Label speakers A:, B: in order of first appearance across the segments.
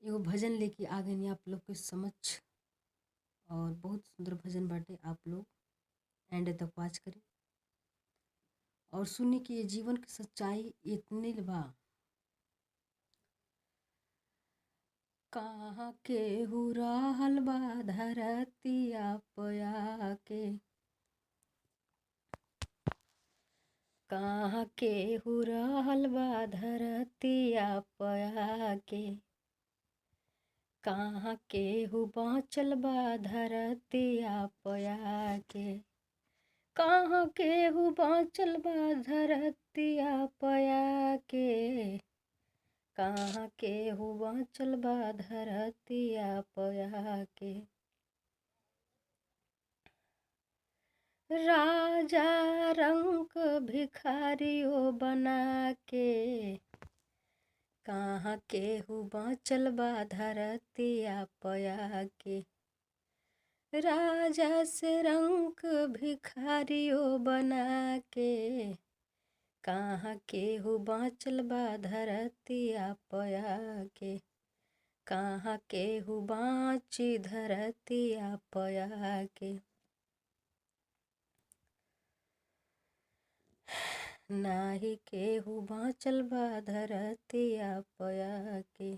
A: एगो भजन लेके आ गई आप लोग के समक्ष और बहुत सुंदर भजन बाटे। आप लोग एंड तक वॉच करें और सुनी कि ये जीवन की सच्चाई इतनी बा। कहाँ के रहल बा धरतिया पया के, कहाँ के रहल बा धरतिया पया के, कहाँ केहू बाँचल बा धरतिया पया के, कहाँ केहू बाँचल बा धरतिया पया के, कहाँ केहू बाँचल बा धरतिया पया के। राजा रंक भिखारियो बना के, कहाँ केहू बाँचल बा धरतिया पया के। राजा से रंक भिखारियो बना के, कहाँ केहू बाँचल बा धरतिया पया के, कहाँ केहू बाँची धरतिया पया के। नाही केहू बाँचल बा धरतिया पया के।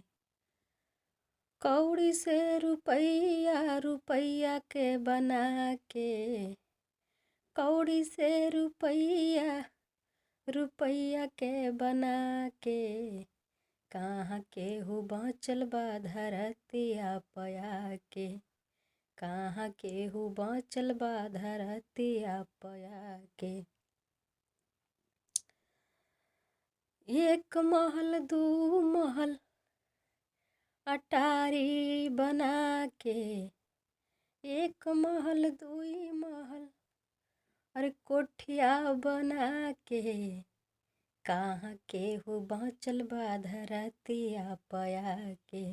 A: कौड़ी से रुपैया रुपैया के बना के, कौड़ी से रुपैया रुपैया के बना के, कहाँ केहू बाँचल बा धरतिया पया के, कहाँ केहू बाँचल बा धरतिया पया के। एक महल दू महल अटारी बना के, एक महल दुई महल अरे कोठिया बना के, कहाँ केहू बाँचल बा धरतिया पया के,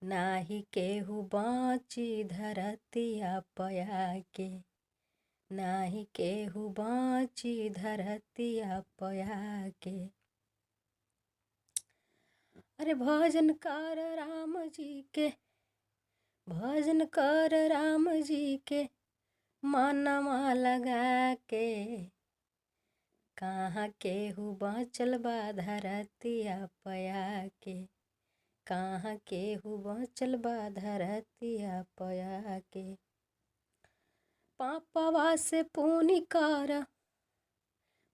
A: नाही केहू बाँची धरतिया पया के, नाही केहू बाँची धरतिया पया के। अरे भजन कर राम जी के, भजन कर राम जी के, मनवा लगा के, कहाँ केहू बाँचल बा धरतिया पया के, कहाँ केहू बाँचल बा धरतिया पया के। पापवा से पुण्य कर,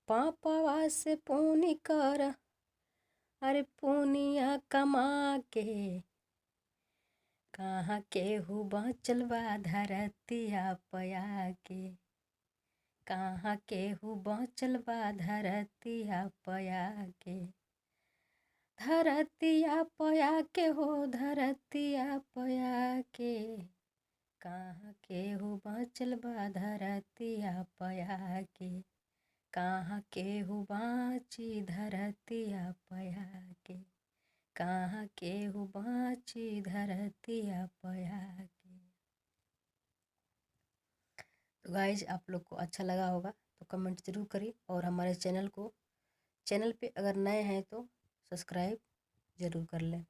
A: पापवा से पुण्य कर, अरे पुनिया कमा के, कहाँ केहू बाँचल बा धरतिया पया के, कहाँ केहू बाँचल बा धरतिया पया के। धरतिया पया के हो धरतिया पया के, कहाँ केहू बाँचल बा धरतिया पया के, कहाँ केहू बाँची धरतिया पया के, कहाँ केहू बाँची धरतिया पया के। तो गाइज आप लोग को अच्छा लगा होगा तो कमेंट जरूर करिए और हमारे चैनल पे अगर नए हैं तो सब्सक्राइब जरूर कर लें।